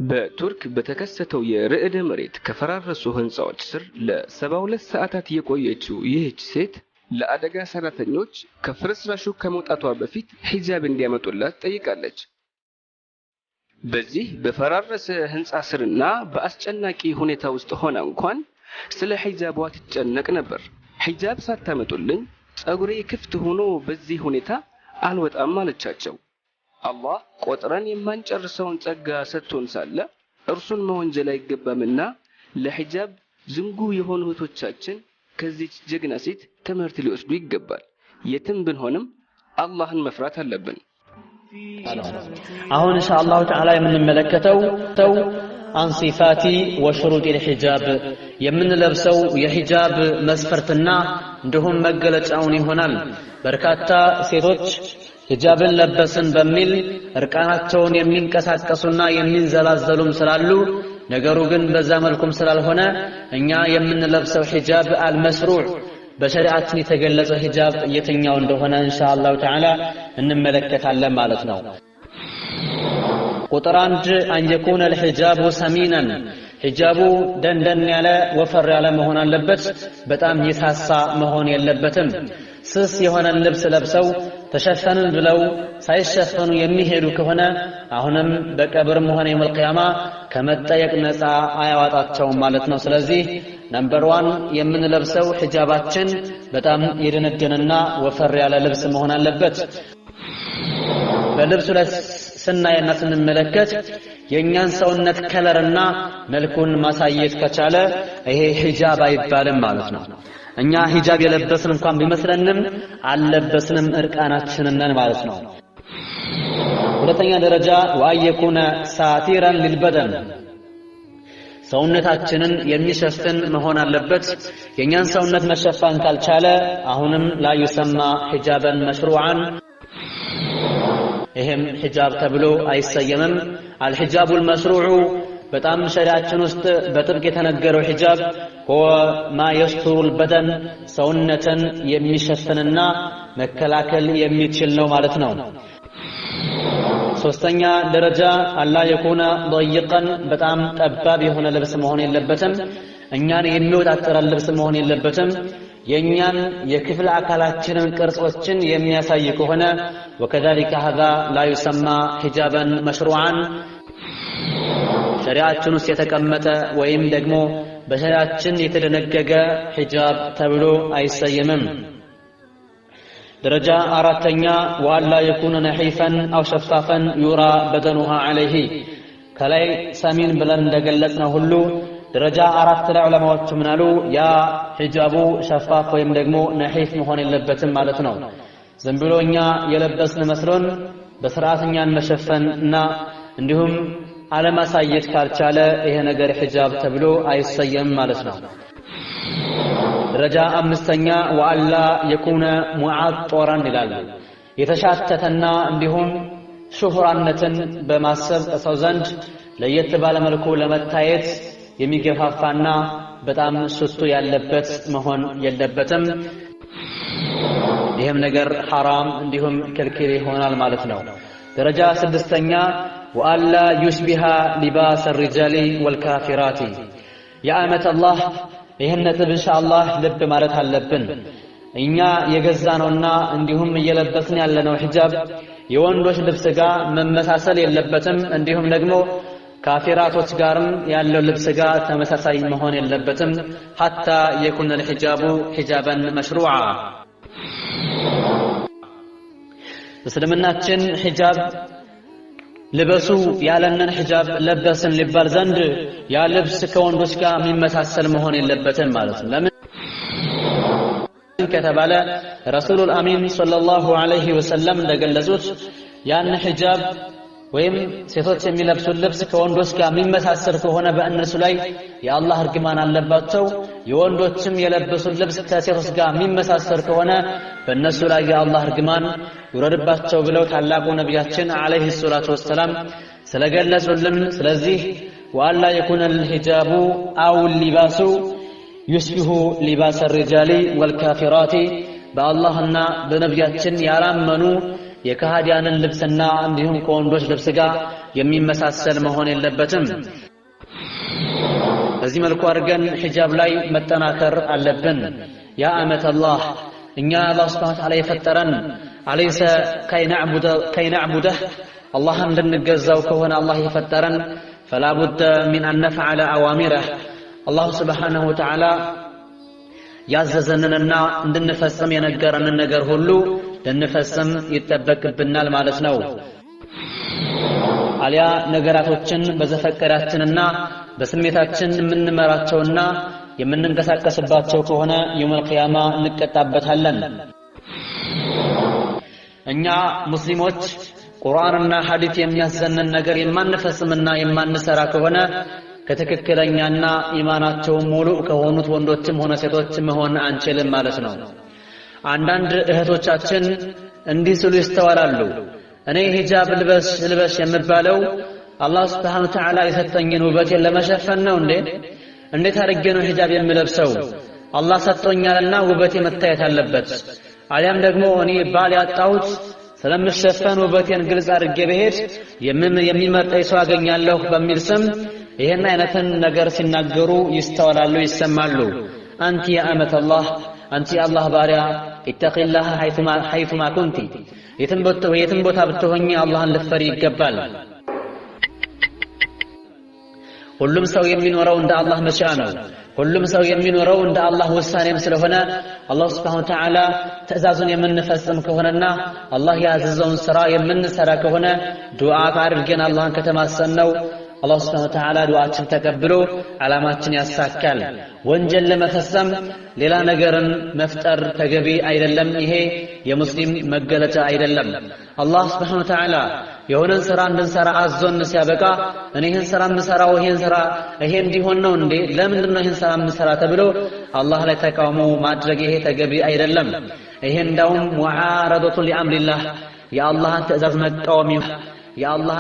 በቱርክ በተከሰተው የርዕደ መሬት ከፈራረሱ ህንጻዎች ስር ለ72 ሰዓታት የቆየችው ይህች ሴት ለአደጋ ሰራተኞች ከፍርስራሹ ከመውጣቷ በፊት ሂጃብ እንዲያመጡላት ጠይቃለች። በዚህ በፈራረሰ ህንጻ ስርና በአስጨናቂ ሁኔታ ውስጥ ሆና እንኳን ስለ ሂጃቧ ትጨነቅ ነበር። ሂጃብ ሳታመጡልኝ ጸጉሬ ክፍት ሆኖ በዚህ ሁኔታ አልወጣም አለቻቸው። አላህ ቆጥረን የማንጨርሰውን ጸጋ ሰጥቶን ሳለ እርሱን መወንጀል አይገባምና ለሂጃብ ዝንጉ የሆኑ እህቶቻችን ከዚህ ጀግና ሴት ትምህርት ሊወስዱ ይገባል። የትም ብንሆንም አላህን መፍራት አለብን። አሁን ኢንሻአላሁ ተዓላ የምንመለከተው عن صفات وشروط الحجاب የምንለብሰው የሂጃብ መስፈርትና እንደሁም መገለጫውን ይሆናል። በርካታ ሴቶች ሂጃብን ለበስን በሚል እርቃናቸውን የሚንቀሳቀሱና የሚንዘላዘሉም ስላሉ ነገሩ ግን በዛ መልኩም ስላልሆነ እኛ የምንለብሰው ሂጃብ አልመስሩዕ በሸሪዓችን የተገለጸው ሂጃብ የትኛው እንደሆነ ኢንሻአላሁ ተዓላ እንመለከታለን ማለት ነው። ቁጥር 1 أن يكون الحجاب سمينا ሂጃቡ ደንደን ያለ ወፈር ያለ መሆን አለበት። በጣም ይሳሳ መሆን የለበትም። ስስ የሆነ ልብስ ለብሰው ተሸፈንን ብለው ሳይሸፈኑ የሚሄዱ ከሆነ አሁንም በቀብርም ሆነ የውመል ቂያማ ከመጠየቅ ነፃ አያዋጣቸውም ማለት ነው። ስለዚህ ነምበር 1 የምንለብሰው ሂጃባችን በጣም የደነደነና ወፈር ያለ ልብስ መሆን አለበት። በልብሱ ላይ ስናይና ስንመለከት የኛን ሰውነት ከለርና መልኩን ማሳየት ከቻለ ይሄ ሂጃብ አይባልም ማለት ነው። እኛ ሂጃብ የለበስን እንኳን ቢመስለንም አልለበስንም እርቃናችንን ነን ማለት ነው። ሁለተኛ ደረጃ ወአየኩነ ሳቲራን ሊልበደን ሰውነታችንን የሚሸፍን መሆን አለበት። የኛን ሰውነት መሸፈን ካልቻለ አሁንም ላ ይሰማ ሂጃበን መሽሩዓን ይሄም ሂጃብ ተብሎ አይሰየምም። አልሂጃቡል መስሩዑ በጣም ሸሪዓችን ውስጥ በጥብቅ የተነገረው ሂጃብ هو ما يستر البدن ሰውነትን የሚሸፍንና መከላከል የሚችል ነው ማለት ነው። ሶስተኛ ደረጃ አላ የኩነ ضيقا በጣም ጠባብ የሆነ ልብስ መሆን የለበትም። እኛን የሚወጣጠር ልብስ መሆን የለበትም። የኛን የክፍል አካላችንን ቅርጾችን የሚያሳይ ከሆነ وكذلك هذا لا يسمى حجابا مشروعا ሸሪዓችን ውስጥ የተቀመጠ ወይም ደግሞ በሸሪዓችን የተደነገገ ሂጃብ ተብሎ አይሰየምም። ደረጃ አራተኛ ወአላ የኩነ ነሒፈን አው ሸፋፈን ዩራ በደኑሃ ዐለይሂ ከላይ ሰሚን ብለን እንደገለጽነው ሁሉ ደረጃ 4 ላይ ዑለማዎቹ ምናሉ ያ ሂጃቡ ሸፋፍ ወይም ደግሞ ነሒፍ መሆን የለበትም ማለት ነው። ዝም ብሎ እኛ የለበስን መስሎን በስርዓትኛን መሸፈንና እንዲሁም አለማሳየት ካልቻለ ይሄ ነገር ሂጃብ ተብሎ አይሰየም ማለት ነው። ደረጃ 5ኛ ወአላ የኩነ ሙዓጠራን ይላል። የተሻተተና እንዲሁም ሹህራነትን በማሰብ ሰው ዘንድ ለየት ባለ መልኩ ለመታየት የሚገፋፋና በጣም ሽቱ ያለበት መሆን የለበትም። ይሄም ነገር ሐራም እንዲሁም ክልክል ይሆናል ማለት ነው። ደረጃ 6ኛ ወአላ ዩሽቢሃ ሊባስ الرجال والكافرات የአመት አላህ ይሄን ነጥብ ኢንሻአላህ ልብ ማለት አለብን። እኛ የገዛነውና እንዲሁም እየለበስን ያለነው ሂጃብ የወንዶች ልብስ ጋር መመሳሰል የለበትም። እንዲሁም ደግሞ ካፊራቶች ጋርም ያለው ልብስ ጋር ተመሳሳይ መሆን የለበትም። حتى يكون الحجاب حجابا مشروعا እስልምናችን ሂጃብ ልበሱ ያለንን ሂጃብ ለበስን ሊባል ዘንድ ያ ልብስ ከወንዶች ጋር የሚመሳሰል መሆን የለበትም ማለት ነው። ለምን ከተባለ ረሱሉል አሚን ሰለላሁ ዐለይሂ ወሰለም እንደገለጹት ያን ሂጃብ ወይም ሴቶች የሚለብሱት ልብስ ከወንዶች ጋር የሚመሳሰል ከሆነ በእነሱ ላይ የአላህ እርግማን አለባቸው። የወንዶችም የለበሱት ልብስ ከሴቶች ጋር የሚመሳሰል ከሆነ በእነሱ ላይ የአላህ እርግማን ይወርድባቸው ብለው ታላቁ ነቢያችን አለይሂ ሰላቱ ወሰለም ስለገለጹልን፣ ስለዚህ ወአላ የኩነ الحجاب አው ሊባሱ يشبه لباس الرجال والكافرات በአላህና በነቢያችን ያላመኑ የካህዲያንን ልብስና እንዲሁም ከወንዶች ልብስ ጋር የሚመሳሰል መሆን የለበትም። በዚህ መልኩ አድርገን ሒጃብ ላይ መጠናከር አለብን። ያ አመተላህ እኛ አላህ ሱብሓነሁ ወተዓላ የፈጠረን አለይሰ ከይ ነዕቡደህ አላህን እንድንገዛው ከሆነ አላህ የፈጠረን ፈላ ቡደ ሚን አን ነፍዐለ አዋሚረህ አላህ ሱብሓነሁ ወተዓላ ያዘዘንንና እንድንፈጽም የነገረንን ነገር ሁሉ ልንፈጽም ይጠበቅብናል ማለት ነው። አልያ ነገራቶችን በዘፈቀዳችንና በስሜታችን የምንመራቸውና የምንንቀሳቀስባቸው ከሆነ የውመል ቂያማ እንቀጣበታለን። እኛ ሙስሊሞች ቁርአንና ሐዲስ የሚያዘንን ነገር የማንፈጽምና የማንሰራ ከሆነ ከትክክለኛና ኢማናቸው ሙሉ ከሆኑት ወንዶችም ሆነ ሴቶች መሆን አንችልም ማለት ነው። አንዳንድ እህቶቻችን እንዲህ ሲሉ ይስተዋላሉ። እኔ ሂጃብ ልበስ የምባለው አላህ ሱብሓነሁ ወተዓላ የሰጠኝን ውበቴን ለመሸፈን ነው እንዴ? እንዴት አድርጌ ነው ሂጃብ የምለብሰው? አላህ ሰጥቶኛልና ውበቴ መታየት አለበት። አሊያም ደግሞ እኔ ባል ያጣሁት ስለምሸፈን ውበቴን ግልጽ አድርጌ በሄድ የሚመርጠኝ ሰው አገኛለሁ በሚል ስም ይሄን አይነትን ነገር ሲናገሩ ይስተዋላሉ፣ ይሰማሉ። አንቲ ያ አመተላህ አንቺ አላህ ባሪያ ኢተቂላህ ሐይቱማ ኩንቲ የትም ቦታ ብትሆኚ አላህን ልትፈሪ ይገባል። ሁሉም ሰው የሚኖረው እንደ አላህ መሻ ነው። ሁሉም ሰው የሚኖረው እንደ አላህ ውሳኔም ስለሆነ አላህ ሱብሓነሁ ወተዓላ ትዕዛዙን የምንፈጽም ከሆነና አላህ ያዘዘውን ስራ የምንሰራ ከሆነ ዱዓ አድርገን አላህን ከተማሰነው አላህ ሱብሓነሁ ወተዓላ ዱዓችን ተቀብሎ ዓላማችን ያሳካል። ወንጀል ለመፈጸም ሌላ ነገርን መፍጠር ተገቢ አይደለም። ይሄ የሙስሊም መገለጫ አይደለም። አላህ ሱብሓነሁ ወተዓላ የሆነን ስራ እንድንሰራ አዞን ሲያበቃ እኔ ይሄን ስራ የምሰራው ይሄ እንዲሆን ነው እንዴ? ለምንድን ነው ይሄን ስራ የምሰራ ተብሎ አላህ ላይ ተቃውሞ ማድረግ ይሄ ተገቢ አይደለም። ይሄ እንዳውም ሙዓረደቱ ሊአምሪላህ የአላህን ትዕዛዝ መቃወም የአላህ